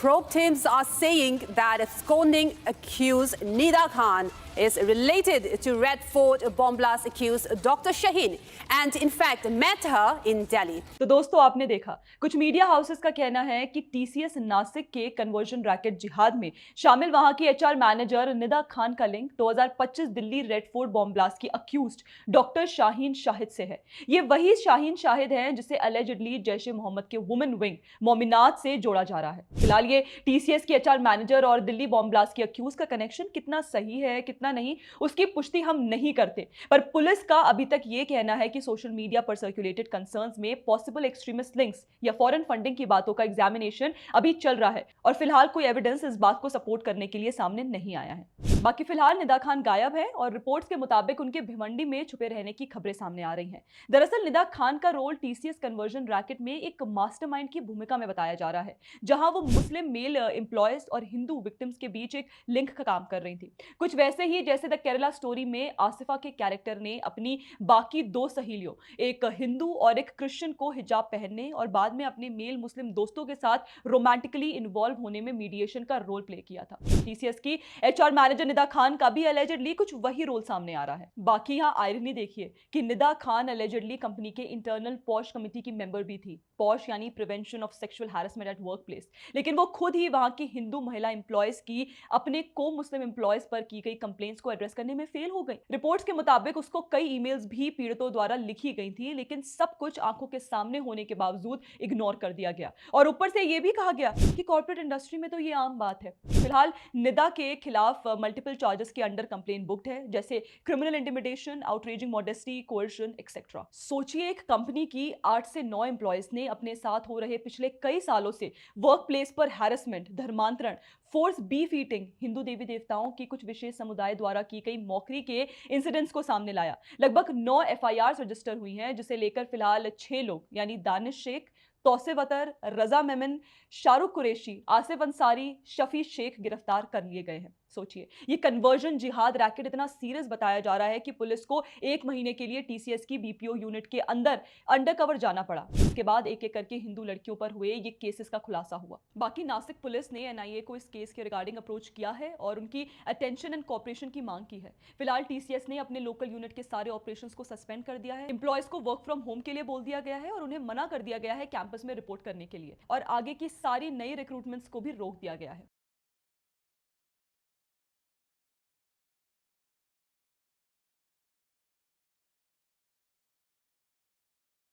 probe teams are saying that absconding accused Nida Khan is related to Red Fort bomb blast accused Dr. Shaheen and in fact met her in Delhi. तो दोस्तों आपने देखा कुछ media houses का कहना है कि TCS Nashik के कन्वर्जन रैकेट जिहाद में शामिल वहां की एचआर मैनेजर निदा खान का link 2025 Delhi red fort bomb blast की अक्यूज्ड डॉक्टर शाहीन शाहिद से है। ये वही शाहीन शाहिद हैं जिसे अलेजिडली जैश ए मोहम्मद के वुमेन विंग मोमिनात से जोड़ा जा रहा है। फिलहाल ये टीसीएस की एचआर मैनेजर और दिल्ली बॉम्ब ब्लास्ट की अक्यूज का कनेक्शन कितना सही है कितना नहीं उसकी पुष्टि हम नहीं करते, पर पुलिस का अभी तक ये कहना है कि सोशल मीडिया पर सर्कुलेटेड कंसर्न्स में पॉसिबल एक्सट्रीमिस्ट लिंक्स या फॉरेन फंडिंग की बातों का एग्जामिनेशन अभी चल रहा है और फिलहाल कोई एविडेंस इस बात को सपोर्ट करने के लिए सामने नहीं आया है। बाकी फिलहाल निदा खान गायब है और रिपोर्ट्स के मुताबिक उनके भिवंडी में छुपे रहने की खबरें सामने आ रही हैं। दरअसल निदा खान का रोल टीसीएस कन्वर्जन रैकेट में एक मास्टरमाइंड की भूमिका में बताया जा रहा है, जहां वो मुस्लिम मेल एम्प्लॉयज और हिंदू विक्टिम्स के बीच एक लिंक का काम कर रही थी, कुछ वैसे ही जैसे द केरला स्टोरी में आसिफा के कैरेक्टर ने अपनी बाकी दो सहेलियों, एक हिंदू और एक क्रिश्चियन को हिजाब पहनने और बाद में अपने मेल मुस्लिम दोस्तों के साथ रोमांटिकली इन्वॉल्व होने में मीडिएशन का रोल प्ले किया था। टीसीएस की एचआर मैनेजर निदा खान का भी अलेजिडली कुछ वही रोल सामने आ रहा है। बाकी यहाँ आयरनी देखिए कि निदा खान अलेजिडली कंपनी के इंटरनल पॉश कमेटी की मेंबर भी थी। पॉश यानी prevention of sexual harassment at work place, लेकिन वो खुद ही वहां की हिंदू महिला एम्प्लॉयज की अपने को मुस्लिम एम्प्लॉयज पर की गई कंप्लेंट्स को एड्रेस करने में फेल हो गई। रिपोर्ट्स के मुताबिक उसको कई ईमेल्स भी पीड़ितों द्वारा लिखी गई थी, लेकिन सब कुछ आंखों के सामने होने के बावजूद इग्नोर कर दिया गया और ऊपर से ये भी कहा गया कि कॉर्पोरेट इंडस्ट्री में तो ये आम बात है। फिलहाल निदा के खिलाफ मल्टीपल चार्जेस के अंडर कंप्लेंट बुक्ड है, जैसे criminal intimidation, outraging modesty, coercion etcetera. सोचिए एक कंपनी की 8 से 9 एम्प्लॉयज ने अपने साथ हो रहे पिछले कई सालों से वर्क प्लेस पर हैरेसमेंट, धर्मांतरण, फोर्स बीफ ईटिंग, हिंदू देवी देवताओं की कुछ विशेष समुदाय द्वारा की गई मौकरी के इंसिडेंट्स को सामने लाया। लगभग 9 एफआईआर रजिस्टर हुई हैं, जिसे लेकर फिलहाल 6 लोग यानी दानिश शेख, तौसिफ अतर, रजा मेमन, शाहरुख कुरैशी, आसिफ अंसारी, शफी शेख गिरफ्तार कर लिए गए हैं। सोचिए ये कन्वर्जन जिहाद रैकेट इतना सीरियस बताया जा रहा है कि पुलिस को 1 महीने के लिए टीसीएस की बीपीओ यूनिट के अंदर अंडरकवर जाना पड़ा। इसके बाद एक एक करके हिंदू लड़कियों पर हुए ये केसेस का खुलासा हुआ। बाकी नासिक पुलिस ने एनआईए को इस केस के रिगार्डिंग अप्रोच किया है और उनकी अटेंशन एंड कॉपरेशन की मांग की है। फिलहाल टीसीएस ने अपने लोकल यूनिट के सारे ऑपरेशंस को सस्पेंड कर दिया है। एम्प्लॉयज को वर्क फ्रॉम होम के लिए बोल दिया गया है और उन्हें मना कर दिया गया है कैंपस में रिपोर्ट करने के लिए, और आगे की सारी नई रिक्रूटमेंट्स को भी रोक दिया गया है।